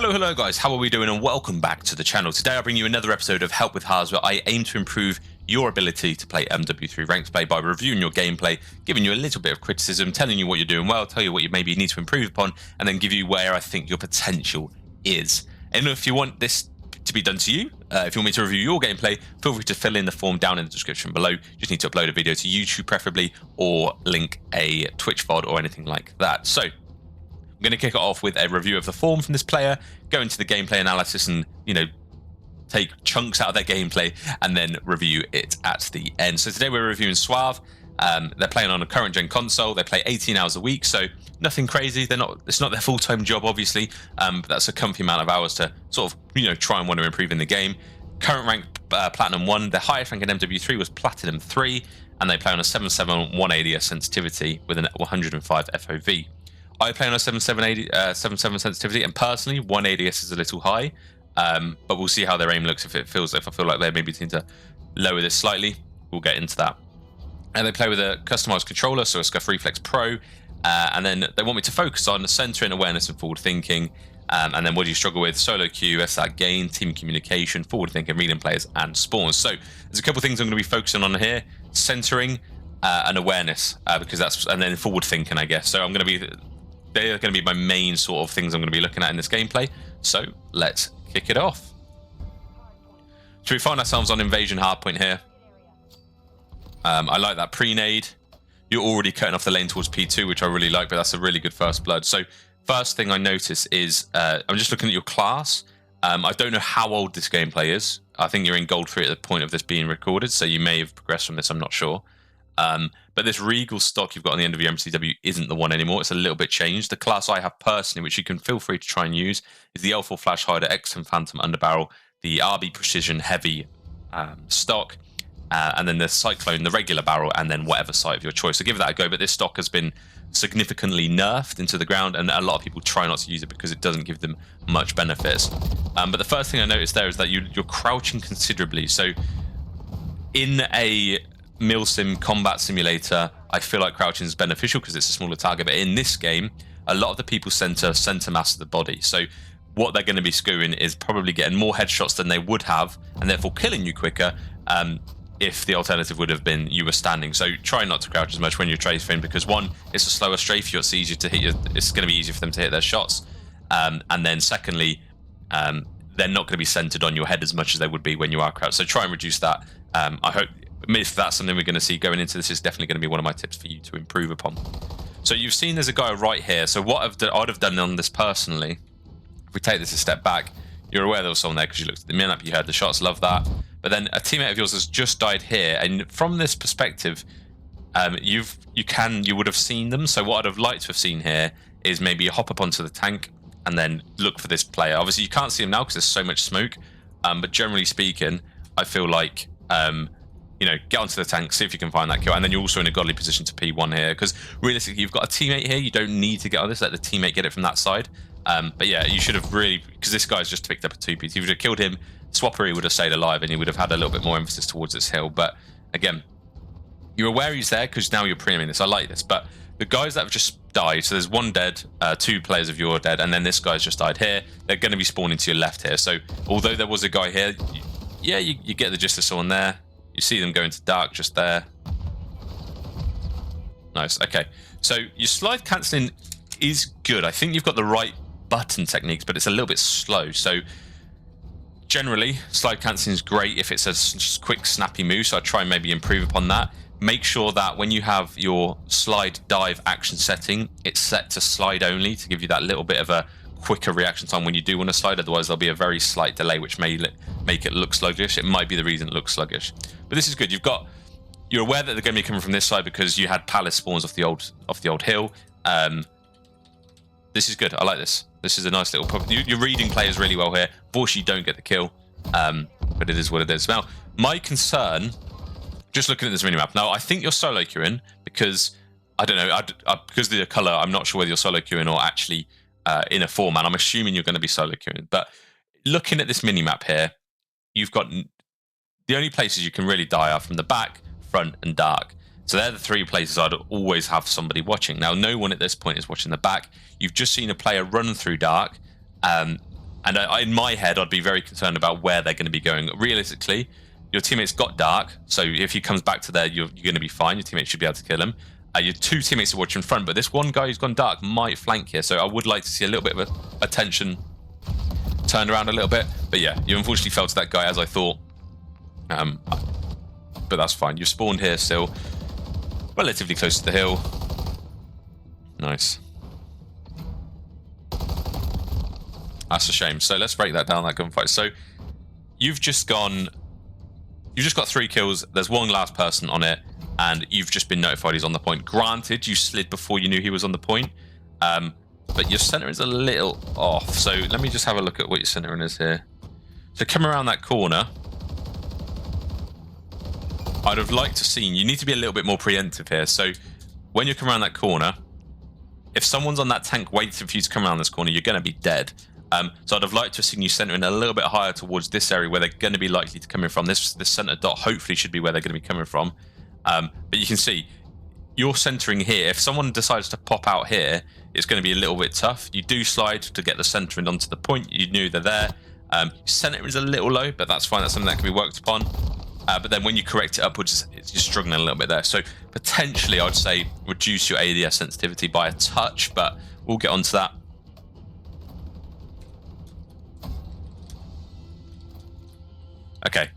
Hello guys, how are we doing and welcome back to the channel. Today I bring you another episode of Help with Harrz, where I aim to improve your ability to play MW3 ranked play by reviewing your gameplay, giving you a little bit of criticism, telling you what you're doing well, tell you what you maybe need to improve upon, and then give you where I think your potential is. And if you want this to be done to you, if you want me to review your gameplay, feel free to fill in the form down in the description below. You just need to upload a video to YouTube preferably, or link a Twitch VOD or anything like that. So I'm going to kick it off with a review of the form from this player, go into the gameplay analysis and, take chunks out of their gameplay and then review it at the end. So today we're reviewing SPAWNS. They're playing on a current gen console. They play 18 hours a week, so nothing crazy. It's not their full-time job, obviously, but that's a comfy amount of hours to sort of, try and want to improve in the game. Current rank Platinum 1. Their highest rank in MW3 was Platinum 3, and they play on a 7.7 180 sensitivity with an 105 FOV. I play on a 7.7 sensitivity, and personally, 180 is a little high. But we'll see how their aim looks. If I feel like they maybe need to lower this slightly, we'll get into that. And they play with a customized controller, so a Scuff Reflex Pro. And then they want me to focus on the centering, awareness, and forward thinking. And then what do you struggle with? Solo queue, SAT gain, team communication, forward thinking, reading players, and spawns. So there's a couple of things I'm going to be focusing on here: centering and awareness, and then forward thinking, I guess. So they're going to be my main sort of things I'm going to be looking at in this gameplay. So let's kick it off. So we find ourselves on invasion hardpoint here. I like that pre-nade. You're already cutting off the lane towards P2, which I really like, but that's a really good first blood. So first thing I notice is I'm just looking at your class. I don't know how old this gameplay is. I think you're in gold 3 at the point of this being recorded, so you may have progressed from this, I'm not sure. But this Regal stock you've got on the end of your MCW isn't the one anymore. It's a little bit changed. The class I have personally, which you can feel free to try and use, is the L4 Flash Hider, XM Phantom Underbarrel, the RB Precision Heavy stock, and then the Cyclone, the regular barrel, and then whatever sight of your choice. So give that a go. But this stock has been significantly nerfed into the ground, and a lot of people try not to use it because it doesn't give them much benefits. But the first thing I noticed there is that you're crouching considerably. So in a Milsim combat simulator, I feel like crouching is beneficial because it's a smaller target, but in this game a lot of the people center mass of the body, so what they're going to be skewing is probably getting more headshots than they would have, and therefore killing you quicker, if the alternative would have been you were standing. So try not to crouch as much when you're strafing, because one, it's a slower strafe, it's easier to hit it's going to be easier for them to hit their shots, and then secondly, they're not going to be centered on your head as much as they would be when you are crouched. So try and reduce that. I hope if that's something we're going to see going into this, is definitely going to be one of my tips for you to improve upon. So you've seen there's a guy right here. So what I'd have done on this personally, if we take this a step back, you're aware there was someone there because you looked at the min-up, you heard the shots, love that. But then a teammate of yours has just died here, and from this perspective, you would have seen them. So what I'd have liked to have seen here is maybe hop up onto the tank and then look for this player. Obviously you can't see him now because there's so much smoke, but generally speaking, I feel like get onto the tank, see if you can find that kill, and then you're also in a godly position to P1 here, because realistically you've got a teammate here. You don't need to get on this, let the teammate get it from that side. But yeah, you should have really, because this guy's just picked up a 2P. If you would have killed him, Swappery would have stayed alive and he would have had a little bit more emphasis towards this hill. But again, you're aware he's there because now you're preeming this. I like this. But the guys that have just died, so there's one dead, 2 players of your dead, and then this guy's just died here. They're going to be spawning to your left here. So although there was a guy here, you get the gist of someone there. You see them go into dark just there. Nice. Okay. So your slide cancelling is good. I think you've got the right button techniques, but it's a little bit slow. So generally, slide cancelling is great if it's a quick, snappy move. So I try and maybe improve upon that. Make sure that when you have your slide dive action setting, it's set to slide only to give you that little bit of a quicker reaction time when you do want to slide. Otherwise there'll be a very slight delay which may make it look sluggish. It might be the reason it looks sluggish, but this is good. You're aware that they're going to be coming from this side because you had palace spawns off the old hill. This is good. I like this. This is a nice little you're reading players really well here. Unfortunately you don't get the kill, but it is what it is. Now my concern, just looking at this minimap, now I think you're solo queuing because I don't know, because of the color I'm not sure whether you're solo queuing or actually in a 4-man. I'm assuming you're going to be solo queuing, but looking at this minimap here, you've got the only places you can really die are from the back, front, and dark. So they're the 3 places I'd always have somebody watching. Now, no one at this point is watching the back. You've just seen a player run through dark, And in my head, I'd be very concerned about where they're going to be going. Realistically, your teammate's got dark, so if he comes back to there, you're going to be fine. Your teammate should be able to kill him. Your two teammates are watching front, but this one guy who's gone dark might flank here, so I would like to see a little bit of attention turned around a little bit. But yeah, you unfortunately fell to that guy as I thought. But that's fine. You've spawned here still, relatively close to the hill. Nice. That's a shame. So let's break that down, that gunfight. So you've just got 3 kills. There's one last person on it, and you've just been notified he's on the point. Granted, you slid before you knew he was on the point, but your center is a little off. So let me just have a look at what your centering is here. So come around that corner. I'd have liked to seen, you need to be a little bit more preemptive here. So when you come around that corner, if someone's on that tank waiting for you to come around this corner, you're going to be dead. So I'd have liked to have seen you centering a little bit higher towards this area where they're going to be likely to come in from. This center dot hopefully should be where they're going to be coming from. But you can see you're centering here. If someone decides to pop out here, it's going to be a little bit tough. You do slide to get the centering onto the point. You knew they're there. Center is a little low, but that's fine. That's something that can be worked upon. But then when you correct it upwards, you're struggling a little bit there. So potentially, I'd say reduce your ADS sensitivity by a touch, but we'll get onto that. Okay,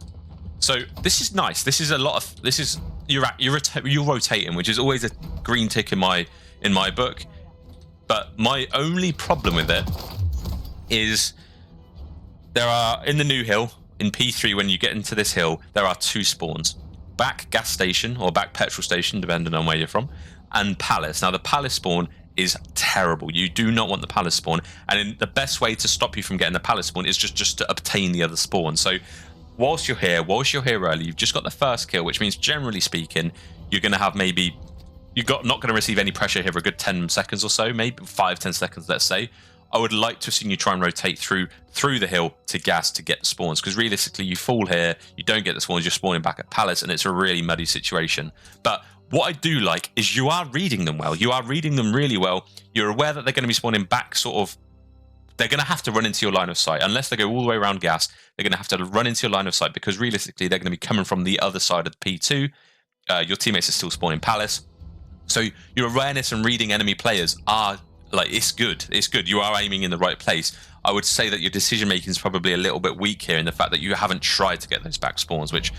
so this is nice. This is a lot of you're rotating, which is always a green tick in my book. But my only problem with it is there are in the new hill in P3 when you get into this hill there are 2 spawns: back gas station or back petrol station, depending on where you're from, and palace. Now the palace spawn is terrible. You do not want the palace spawn, and the best way to stop you from getting the palace spawn is just to obtain the other spawn. So whilst you're here early, you've just got the first kill, which means generally speaking, you're going to have not going to receive any pressure here for a good 10 seconds or so, maybe 5-10 seconds, let's say. I would like to have seen you try and rotate through the hill to gas to get the spawns, because realistically, you fall here, you don't get the spawns, you're spawning back at palace, and it's a really muddy situation. But what I do like is you are reading them well. You are reading them really well. You're aware that they're going to be spawning back they're going to have to run into your line of sight. Unless they go all the way around gas, they're going to have to run into your line of sight, because realistically, they're going to be coming from the other side of the P2. Your teammates are still spawning palace. So your awareness and reading enemy players are, it's good. It's good. You are aiming in the right place. I would say that your decision making is probably a little bit weak here in the fact that you haven't tried to get those back spawns, which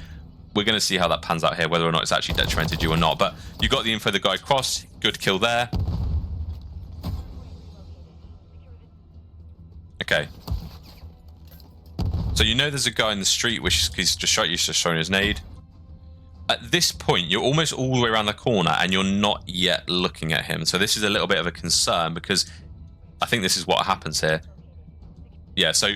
we're going to see how that pans out here, whether or not it's actually detrimented you or not. But you got the info, the guy crossed, good kill there. Okay. So you know there's a guy in the street which he's just showing his nade. At this point, you're almost all the way around the corner and you're not yet looking at him. So this is a little bit of a concern, because I think this is what happens here. Yeah, so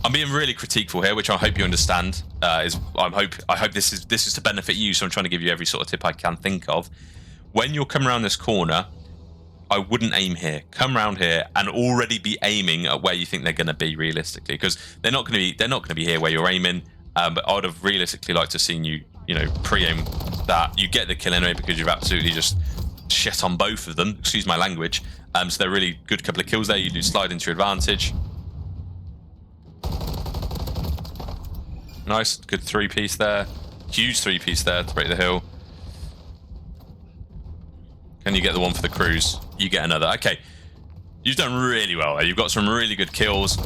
I'm being really critiqueful here, which I hope you understand. I hope this is to benefit you, so I'm trying to give you every sort of tip I can think of. When you're coming around this corner, I wouldn't aim here. Come around here and already be aiming at where you think they're going to be realistically, because they're not going to be here where you're aiming. But I would have realistically liked to have seen you, pre-aim that. You get the kill anyway because you've absolutely just shit on both of them. Excuse my language. So they're really good couple of kills there. You do slide into your advantage. Nice, good 3-piece there. Huge 3-piece there to break the hill. Can you get the one for the cruise? You get another. Okay, you've done really well there. You've got some really good kills.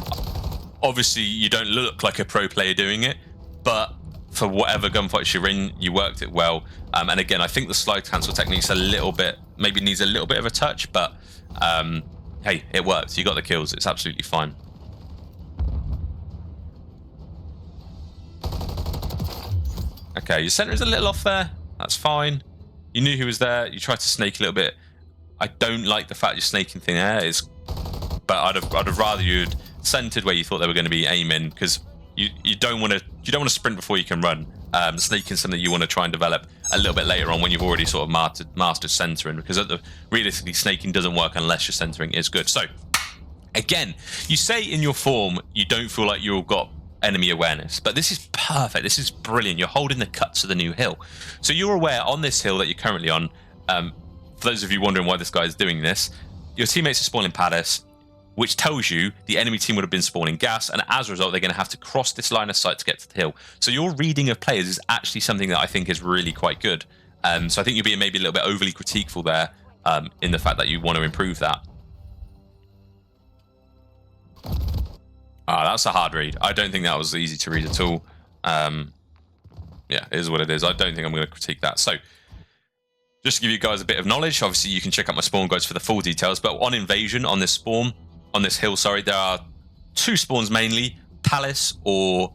Obviously, you don't look like a pro player doing it, but for whatever gunfights you're in, you worked it well. And again, I think the slide cancel technique's maybe needs a little bit of a touch, but hey, it worked. You got the kills. It's absolutely fine. Okay, your center is a little off there. That's fine. You knew he was there. You tried to snake a little bit. I don't like the fact you're snaking thin air. But I'd have rather you'd centered where you thought they were going to be aiming, because you don't want to sprint before you can run. Snaking something you want to try and develop a little bit later on when you've already sort of mastered centering, because realistically snaking doesn't work unless your centering is good. So again, you say in your form you don't feel like you've got enemy awareness, but this is perfect. This is brilliant. You're holding the cuts of the new hill, so you're aware on this hill that you're currently on. For those of you wondering why this guy is doing this, your teammates are spawning palace. which tells you the enemy team would have been spawning gas, and as a result, they're going to have to cross this line of sight to get to the hill. So your reading of players is actually something that I think is really quite good. So I think you're being maybe a little bit overly critiqueful there in the fact that you want to improve that. That's a hard read. I don't think that was easy to read at all. Yeah, it is what it is. I don't think I'm going to critique that. So just to give you guys a bit of knowledge, obviously you can check out my spawn guides for the full details, but on invasion, on this spawn, on this hill, sorry, there are two spawns mainly, Palace or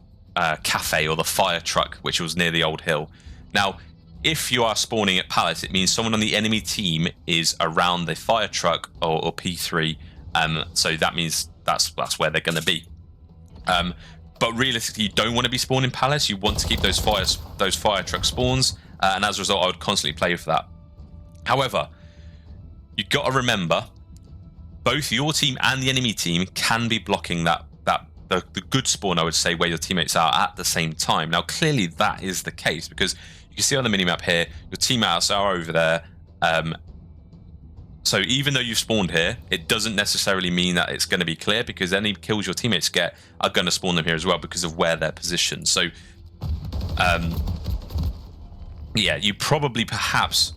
Cafe, or the fire truck, which was near the old hill. Now, if you are spawning at Palace, it means someone on the enemy team is around the fire truck or P3, so that means that's where they're going to be. But realistically, you don't want to be spawning Palace. You want to keep those fire truck spawns, and as a result, I would constantly play for that. However, you've got to remember, both your team and the enemy team can be blocking the good spawn, I would say, where your teammates are at the same time. Now, clearly that is the case, because you can see on the minimap here, your teammates are over there. So even though you've spawned here, it doesn't necessarily mean that it's going to be clear, because any kills your teammates get are going to spawn them here as well because of where they're positioned. So, yeah, you probably perhaps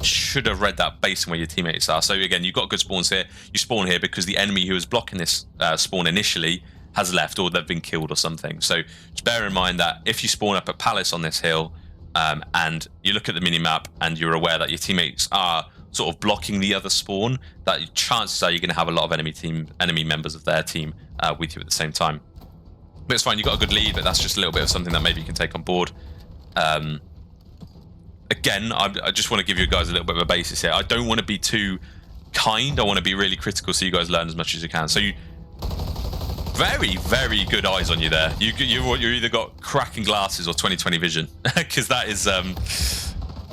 should have read that based on where your teammates are. So again, you've got good spawns here. You spawn here because the enemy who was blocking this spawn initially has left, or they've been killed or something. So just bear in mind that if you spawn up at Palace on this hill, and you look at the minimap and you're aware that your teammates are sort of blocking the other spawn, that chances are you're going to have a lot of enemy members of their team with you at the same time. But it's fine, you've got a good lead, but that's just a little bit of something that maybe you can take on board. Again, I just want to give you guys a little bit of a basis here. I don't want to be too kind. I want to be really critical so you guys learn as much as you can. So you, very, very good eyes on you there. You either got cracking glasses or 20/20 vision, because that is,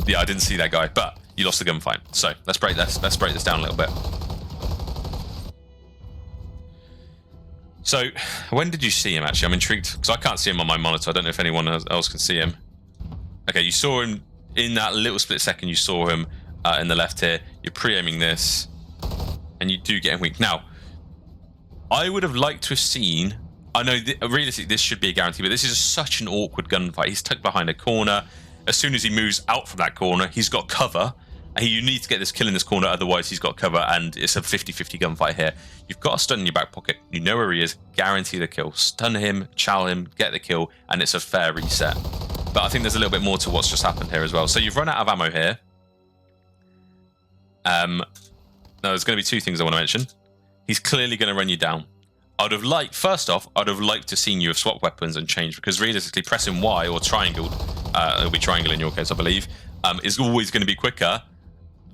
yeah, I didn't see that guy, but you lost the gunfight. So let's break this down a little bit. So when did you see him actually? I'm intrigued because I can't see him on my monitor. I don't know if anyone else can see him. Okay, you saw him in that little split second. You saw him in the left here. You're pre-aiming this, and you do get him weak. Now, I would have liked to have seen. I know realistically this should be a guarantee, but this is such an awkward gunfight. He's tucked behind a corner. As soon as he moves out from that corner, he's got cover. And you need to get this kill in this corner, otherwise he's got cover, and it's a 50-50 gunfight here. You've got a stun in your back pocket. You know where he is. Guarantee the kill. Stun him, chow him, get the kill, and it's a fair reset. But I think there's a little bit more to what's just happened here as well. So you've run out of ammo here. Now there's going to be two things I want to mention. He's clearly going to run you down. First off, I'd have liked to seen you have swapped weapons and changed, because realistically pressing Y or triangle, it'll be triangle in your case, I believe, is always going to be quicker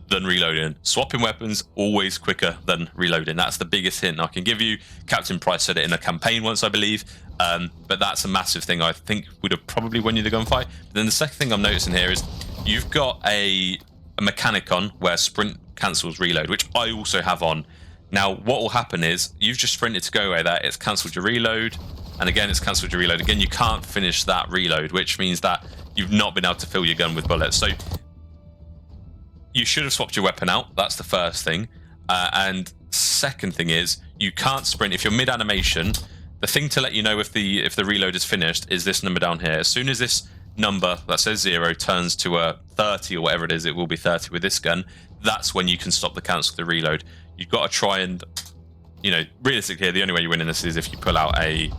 than reloading. Swapping weapons, always quicker than reloading. That's the biggest hint I can give you. Captain Price said it in a campaign once, I believe, but that's a massive thing I think would have probably won you the gunfight. But then the second thing I'm noticing here is you've got a mechanic on where sprint cancels reload, which I also have on. Now, what will happen is you've just sprinted to go away there, it's cancelled your reload, and again, it's cancelled your reload. Again, you can't finish that reload, which means that you've not been able to fill your gun with bullets. So you should have swapped your weapon out. That's the first thing. And second thing is you can't sprint. If you're mid-animation, the thing to let you know if the reload is finished is this number down here. As soon as this number that says 0 turns to a 30 or whatever it is, it will be 30 with this gun. That's when you can stop the cancel the reload. You've got to try and, you know, realistically, the only way you win in this is if you pull out a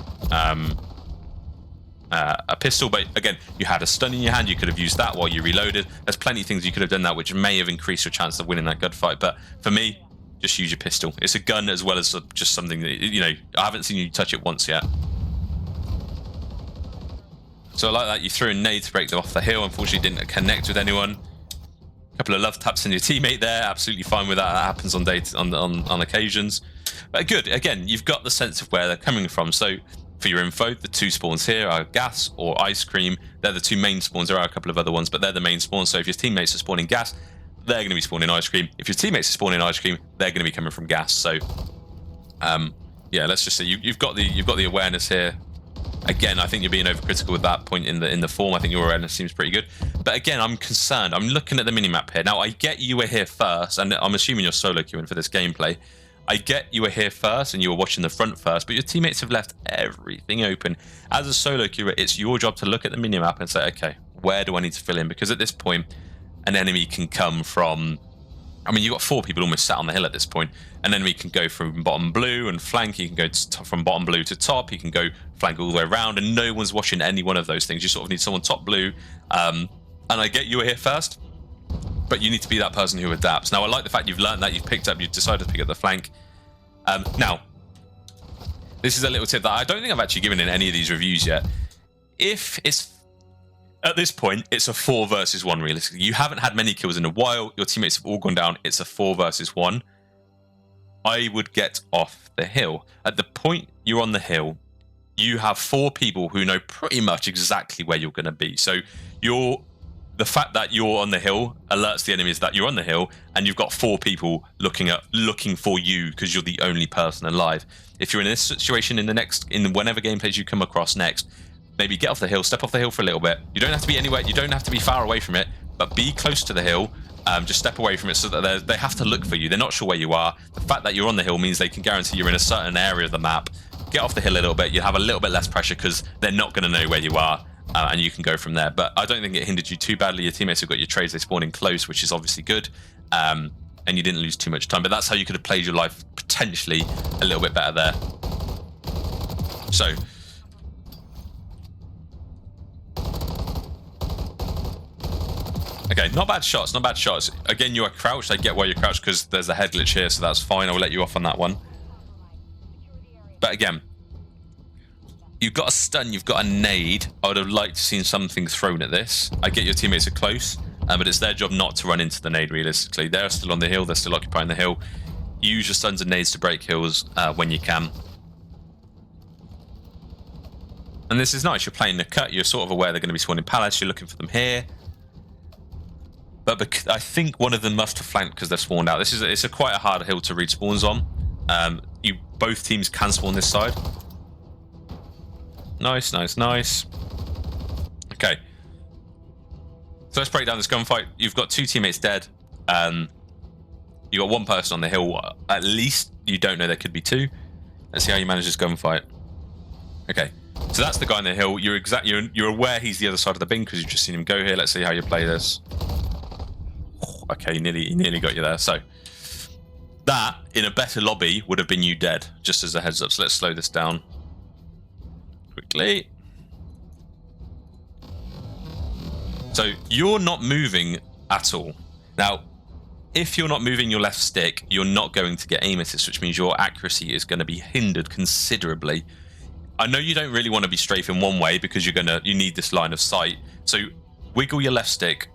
pistol. But again, you had a stun in your hand. You could have used that while you reloaded. There's plenty of things you could have done that which may have increased your chance of winning that gunfight. But for me, just use your pistol. It's a gun as well as just something that, you know, I haven't seen you touch it once yet. So like that, you threw a nade to break them off the hill. Unfortunately, didn't connect with anyone. A couple of love taps on your teammate there. Absolutely fine with that. That happens on occasions. But good. Again, you've got the sense of where they're coming from. So for your info, the two spawns here are gas or ice cream. They're the two main spawns. There are a couple of other ones, but they're the main spawns. So if your teammates are spawning gas, they're going to be spawning ice cream. If your teammates are spawning ice cream, they're going to be coming from gas. So yeah, let's just say you've got the awareness here. Again, I think you're being overcritical with that point in the form. I think your awareness seems pretty good. But again, I'm concerned. I'm looking at the minimap here. Now, I get you were here first, and I'm assuming you're solo queuing for this gameplay. I get you were here first and you were watching the front first, but your teammates have left everything open. As a solo queuer, it's your job to look at the minimap and say, okay, where do I need to fill in? Because at this point, an enemy can come from... I mean, you've got 4 people almost sat on the hill at this point. An enemy can go from bottom blue and flank. He can go from bottom blue to top. He can go flank all the way around, and no one's watching any one of those things. You sort of need someone top blue. And I get you were here first, but you need to be that person who adapts. Now, I like the fact you've learned that, you've decided to pick up the flank. Now, this is a little tip that I don't think I've actually given in any of these reviews yet. If it's... At this point, it's a 4 versus 1 realistically. You haven't had many kills in a while. Your teammates have all gone down. It's a 4 versus 1. I would get off the hill. At the point you're on the hill, you have 4 people who know pretty much exactly where you're going to be. So the fact that you're on the hill alerts the enemies that you're on the hill, and you've got 4 people looking for you because you're the only person alive. If you're in this situation in whenever gameplays you come across next, maybe get off the hill, step off the hill for a little bit. You don't have to be anywhere, you don't have to be far away from it, but be close to the hill. Just step away from it so that they have to look for you. They're not sure where you are. The fact that you're on the hill means they can guarantee you're in a certain area of the map. Get off the hill a little bit, you have a little bit less pressure because they're not going to know where you are, and you can go from there. But I don't think it hindered you too badly. Your teammates have got your trades, they spawn in close, which is obviously good, and you didn't lose too much time. But that's how you could have played your life potentially a little bit better there. So... Okay, not bad shots, not bad shots. Again, you are crouched. I get why you're crouched because there's a head glitch here, so that's fine. I will let you off on that one. But again, you've got a stun, you've got a nade. I would have liked to seen something thrown at this. I get your teammates are close, but it's their job not to run into the nade realistically. They're still on the hill, they're still occupying the hill. Use your stuns and nades to break hills when you can. And this is nice, you're playing the cut, you're sort of aware they're going to be spawning palace, you're looking for them here. But I think one of them must have flanked because they've spawned out. It's quite a hard hill to read spawns on. Both teams can spawn this side. Nice, nice, nice. Okay. So let's break down this gunfight. You've got 2 teammates dead. You've got 1 person on the hill. At least you don't know there could be 2. Let's see how you manage this gunfight. Okay. So that's the guy on the hill. You're aware he's the other side of the bin because you've just seen him go here. Let's see how you play this. Okay, he nearly got you there. So that, in a better lobby, would have been you dead, just as a heads up. So let's slow this down quickly. So you're not moving at all. Now, if you're not moving your left stick, you're not going to get aim assist, which means your accuracy is going to be hindered considerably. I know you don't really want to be strafing one way because you need this line of sight. So wiggle your left stick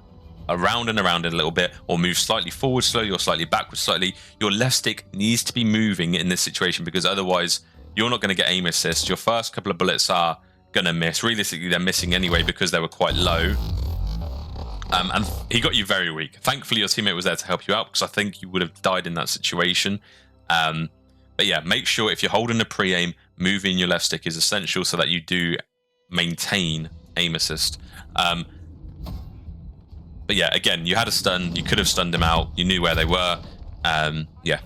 around and around it a little bit, or move slightly forward slowly or slightly backwards slightly. Your left stick needs to be moving in this situation because otherwise you're not going to get aim assist. Your first couple of bullets are going to miss. Realistically, they're missing anyway because they were quite low. And he got you very weak. Thankfully, your teammate was there to help you out because I think you would have died in that situation. But yeah, make sure if you're holding a pre-aim, moving your left stick is essential so that you do maintain aim assist. But yeah, again, you had a stun. You could have stunned them out. You knew where they were. Yeah.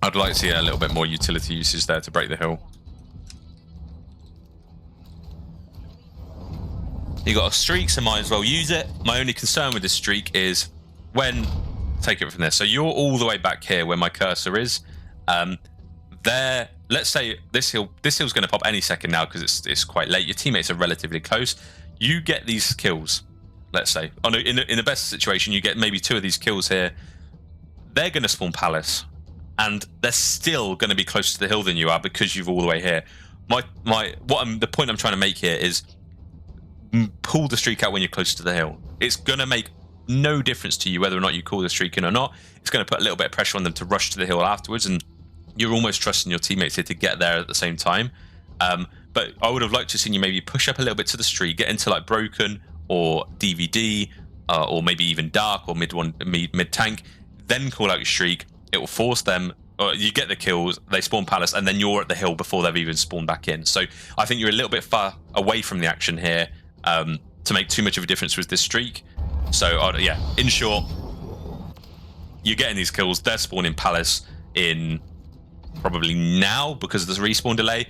I'd like to see a little bit more utility usage there to break the hill. You got a streak, so might as well use it. My only concern with this streak is when... Take it from there. So you're all the way back here where my cursor is. There... Let's say this hill's going to pop any second now because it's quite late. Your teammates are relatively close. You get these kills. Let's say, in the best situation, you get maybe 2 of these kills here. They're going to spawn palace, and they're still going to be closer to the hill than you are because you're all the way here. The point I'm trying to make here is pull the streak out when you're close to the hill. It's going to make no difference to you whether or not you call the streak in or not. It's going to put a little bit of pressure on them to rush to the hill afterwards, and you're almost trusting your teammates here to get there at the same time. But I would have liked to have seen you maybe push up a little bit to the streak, get into like broken or DVD, or maybe even dark or mid tank, then call out your streak. It will force them, or you get the kills, they spawn palace, and then you're at the hill before they've even spawned back in. So I think you're a little bit far away from the action here to make too much of a difference with this streak. So yeah, in short, you're getting these kills, they're spawning palace. in probably now because of this respawn delay.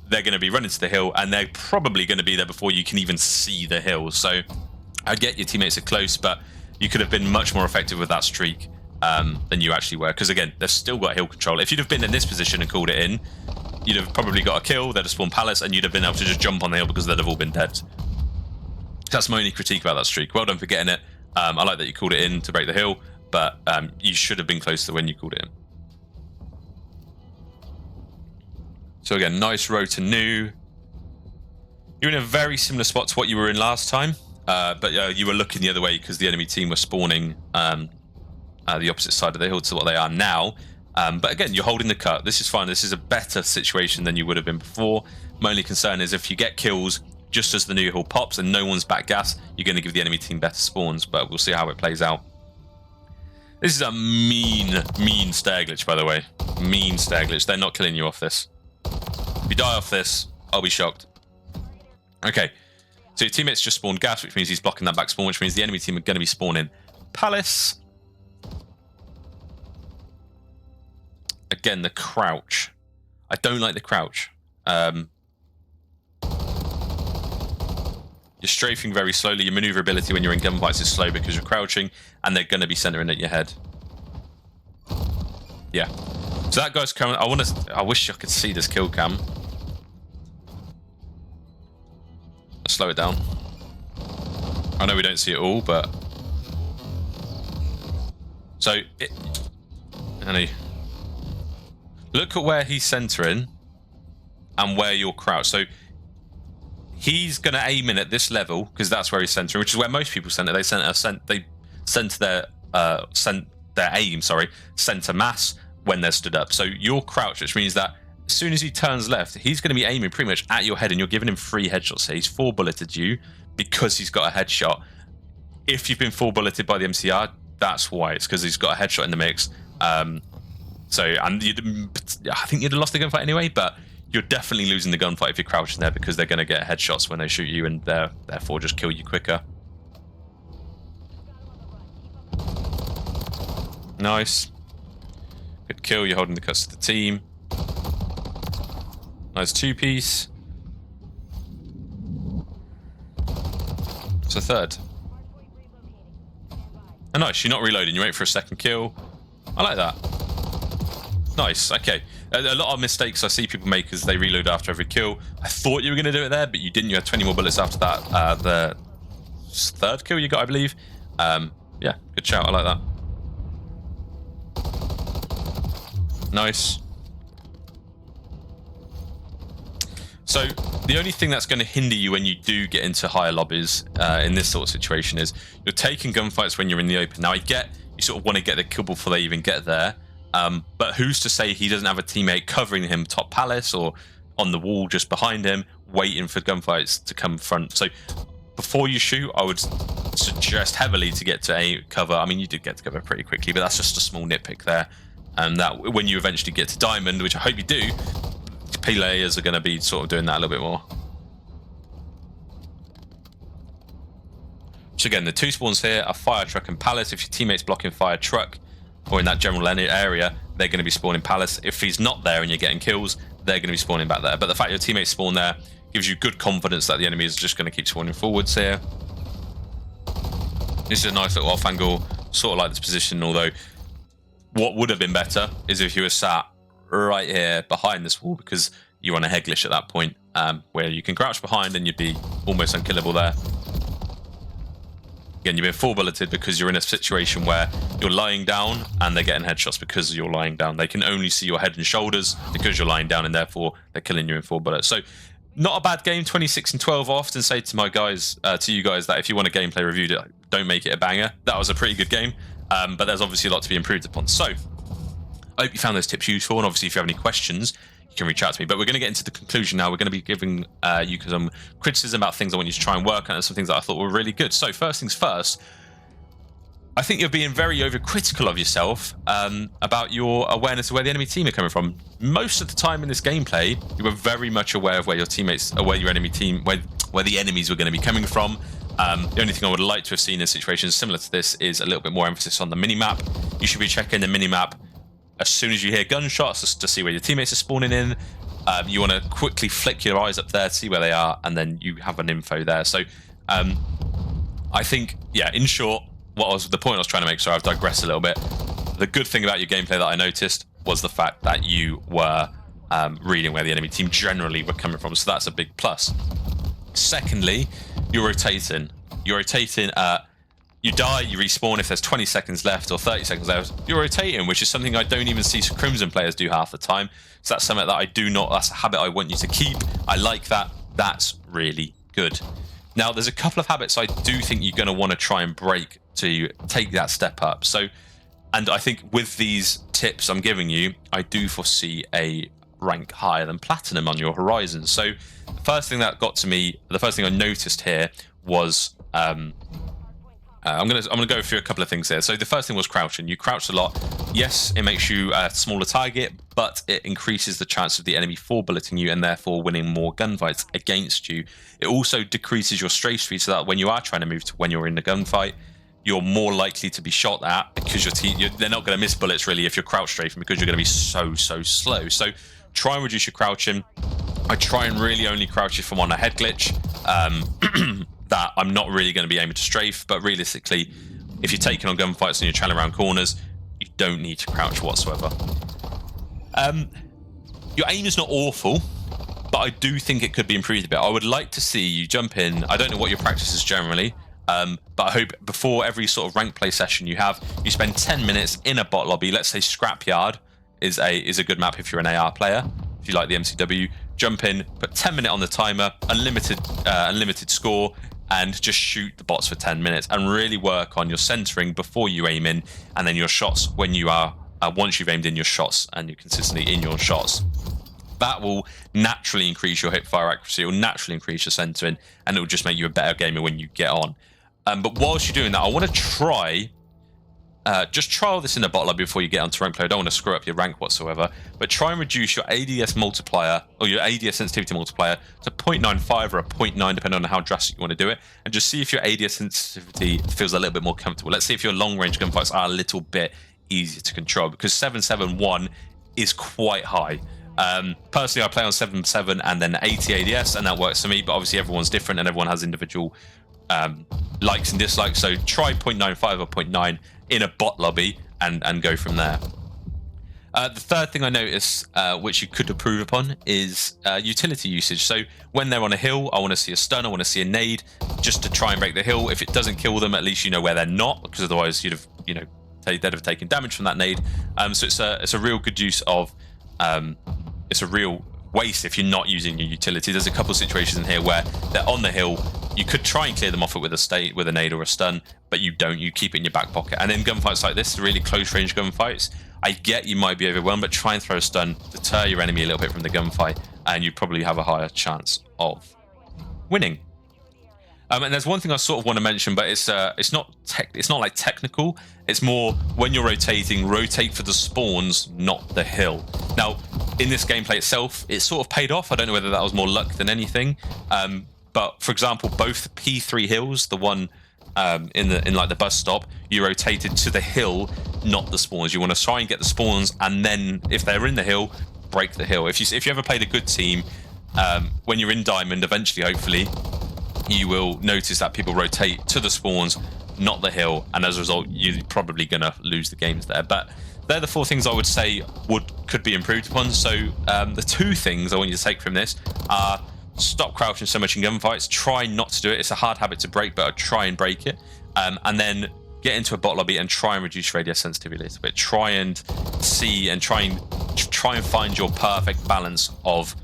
They're going to be running to the hill, and they're probably going to be there before you can even see the hill. So I get your teammates are close, but you could have been much more effective with that streak than you actually were. Because again, they've still got hill control. If you'd have been in this position and called it in, you'd have probably got a kill, they'd have spawned palace, and you'd have been able to just jump on the hill because they'd have all been dead. That's my only critique about that streak. Well done for getting it. I like that you called it in to break the hill, but you should have been closer when you called it in. So again, nice row to new. You're in a very similar spot to what you were in last time, but you were looking the other way because the enemy team were spawning the opposite side of the hill to what they are now. But again, you're holding the cut. This is fine. This is a better situation than you would have been before. My only concern is if you get kills just as the new hill pops and no one's back gas, you're going to give the enemy team better spawns, but we'll see how it plays out. This is a mean stair glitch, by the way. Mean stair glitch. They're not killing you off this. If you die off this, I'll be shocked. Okay, so your teammates just spawned gas, which means he's blocking that back spawn, which means the enemy team are going to be spawning palace. Again, the crouch. I don't like the crouch. You're strafing very slowly. Your maneuverability when you're in gunfights is slow because you're crouching, and they're going to be centering at your head. Yeah. So that guy's coming. I wish I could see this kill cam. Let's slow it down. I know we don't see it all, but so honey, look at where he's centering and where you're crouched. So he's going to aim in at this level because that's where he's centering, which is where most people center. They center their aim. Sorry, center mass when they're stood up. So you're crouched, which means that as soon as he turns left, he's going to be aiming pretty much at your head, and you're giving him 3 headshots. So he's 4-bulleted you because he's got a headshot. If you've been 4-bulleted by the MCR, that's why. It's because he's got a headshot in the mix. I think you'd have lost the gunfight anyway, but you're definitely losing the gunfight if you're crouching there because they're going to get headshots when they shoot you and therefore just kill you quicker. Nice. Good kill. You're holding the cuts to the team. Nice 2-piece. It's a third. Oh, nice. You're not reloading. You wait for a second kill. I like that. Nice. Okay. A lot of mistakes I see people make is they reload after every kill. I thought you were going to do it there, but you didn't. You had 20 more bullets after that. The third kill you got, I believe. Yeah, good shout. I like that. Nice. So the only thing that's going to hinder you when you do get into higher lobbies in this sort of situation is you're taking gunfights when you're in the open. Now I get you sort of want to get the kill before they even get there, but who's to say he doesn't have a teammate covering him top palace or on the wall just behind him, waiting for gunfights to come front. So before you shoot, I would suggest heavily to get to a cover. I mean, you did get to cover pretty quickly, but that's just a small nitpick there. And that when you eventually get to diamond, which I hope you do, players are going to be sort of doing that a little bit more. So again, the 2 spawns here are fire truck and palace. If your teammate's blocking fire truck or in that general area, they're going to be spawning palace. If he's not there and you're getting kills, they're going to be spawning back there. But the fact your teammates spawn there gives you good confidence that the enemy is just going to keep spawning forwards here. This is a nice little off angle, sort of like this position, although what would have been better is if you were sat right here behind this wall, because you're on a head glitch at that point, where you can crouch behind and you'd be almost unkillable there. Again, you've been 4-bulleted because you're in a situation where you're lying down and they're getting headshots because you're lying down. They can only see your head and shoulders because you're lying down, and therefore they're killing you in 4 bullets. So not a bad game, 26 and 12. I often say to my guys, to you guys, that if you want a gameplay review, don't make it a banger. That was a pretty good game, but there's obviously a lot to be improved upon. So I hope you found those tips useful, and obviously if you have any questions, you can reach out to me. But we're going to get into the conclusion now. We're going to be giving you some criticism about things I want you to try and work on, and some things that I thought were really good. So first things first, I think you're being very overcritical of yourself about your awareness of where the enemy team are coming from. Most of the time in this gameplay, you were very much aware of where your teammates, or where your enemy team, where the enemies were going to be coming from. The only thing I would like to have seen in situations similar to this is a little bit more emphasis on the minimap. You should be checking the minimap as soon as you hear gunshots, just to see where your teammates are spawning in. You want to quickly flick your eyes up there to see where they are, and then you have an info there. So I think, yeah, in short, the point I was trying to make, sorry, I've digressed a little bit. The good thing about your gameplay that I noticed was the fact that you were reading where the enemy team generally were coming from, so that's a big plus. Secondly, you're rotating. You're rotating, you die, you respawn if there's 20 seconds left or 30 seconds left. You're rotating, which is something I don't even see Crimson players do half the time. So that's something that I do not, that's a habit I want you to keep. I like that. That's really good. Now, there's a couple of habits I do think you're going to want to try and break to take that step up. So, and I think with these tips I'm giving you, I do foresee a rank higher than Platinum on your horizon. So the first thing that got to me, the first thing I noticed here was, I'm gonna go through a couple of things here. So the first thing was crouching. You crouched a lot. Yes, it makes you a smaller target, but it increases the chance of the enemy 4-bulleting you and therefore winning more gunfights against you. It also decreases your strafe speed so that when you are trying to move to when you're in the gunfight, you're more likely to be shot at because they're not going to miss bullets really if you're crouch strafing because you're going to be so slow. So try and reduce your crouching. I try and really only crouch if I'm on a head glitch. That I'm not really going to be aiming to strafe, but realistically, if you're taking on gunfights and you're trailing around corners, you don't need to crouch whatsoever. Your aim is not awful, but I do think it could be improved a bit. I would like to see you jump in. I don't know what your practice is generally, but I hope before every sort of rank play session you spend 10 minutes in a bot lobby. Let's say Scrapyard is a good map if you're an AR player. If you like the MCW, jump in, put 10 minutes on the timer, unlimited score, and just shoot the bots for 10 minutes and really work on your centering before you aim in, and then your shots when you are once you've aimed in your shots and you're consistently in your shots. That will naturally increase your hip fire accuracy, it will naturally increase your centering, and it will just make you a better gamer when you get on. But whilst you're doing that, I want to try just trial this in a bot lobby before you get onto rank play. I don't want to screw up your rank whatsoever, but try and reduce your ADS multiplier or your ADS sensitivity multiplier to 0.95 or a 0.9 depending on how drastic you want to do it, and just see if your ADS sensitivity feels a little bit more comfortable. Let's see if your long range gunfights are a little bit easier to control, because 771 is quite high. Personally, I play on 7.7 and then 80 ADS, and that works for me, but obviously everyone's different and everyone has individual likes and dislikes, so try 0.95 or 0.9 in a bot lobby and go from there. The third thing I noticed, which you could improve upon, is utility usage. So when they're on a hill, I want to see a stun, I want to see a nade, just to try and break the hill. If it doesn't kill them, at least you know where they're not, because otherwise you'd have, they'd have taken damage from that nade. So it's a real good use of, it's a real waste if you're not using your utility. There's a couple of situations in here where they're on the hill, you could try and clear them off it with a nade or a stun, but you don't, you keep it in your back pocket. And in gunfights like this, really close range gunfights, I get you might be overwhelmed, but try and throw a stun, deter your enemy a little bit from the gunfight, and you probably have a higher chance of winning. And there's one thing I sort of want to mention, but it's not like technical. It's more when you're rotating, rotate for the spawns, not the hill. Now, in this gameplay itself, it sort of paid off. I don't know whether that was more luck than anything. But for example, both the P3 hills, the one in like the bus stop, you rotated to the hill, not the spawns. You want to try and get the spawns, and then if they're in the hill, break the hill. If you ever played a good team, when you're in Diamond, eventually, hopefully, you will notice that people rotate to the spawns, not the hill, and as a result, you're probably going to lose the games there. But they're the four things I would say could be improved upon. So the two things I want you to take from this are: stop crouching so much in gunfights. Try not to do it. It's a hard habit to break, but try and break it. And then get into a bot lobby and try and reduce radius sensitivity a little bit. Try and see and try and find your perfect balance of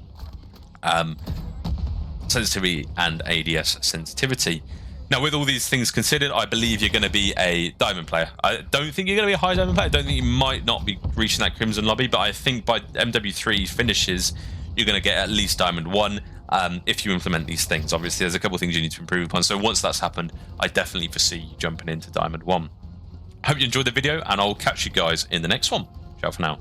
sensitivity and ADS sensitivity. Now, with all these things considered, I believe you're going to be a Diamond player. I don't think you're going to be a high Diamond player. I don't think you might not be reaching that Crimson lobby, but I think by MW3 finishes, you're going to get at least Diamond 1 if you implement these things. Obviously, there's a couple of things you need to improve upon. So once that's happened, I definitely foresee you jumping into Diamond 1. I hope you enjoyed the video, and I'll catch you guys in the next one. Ciao for now.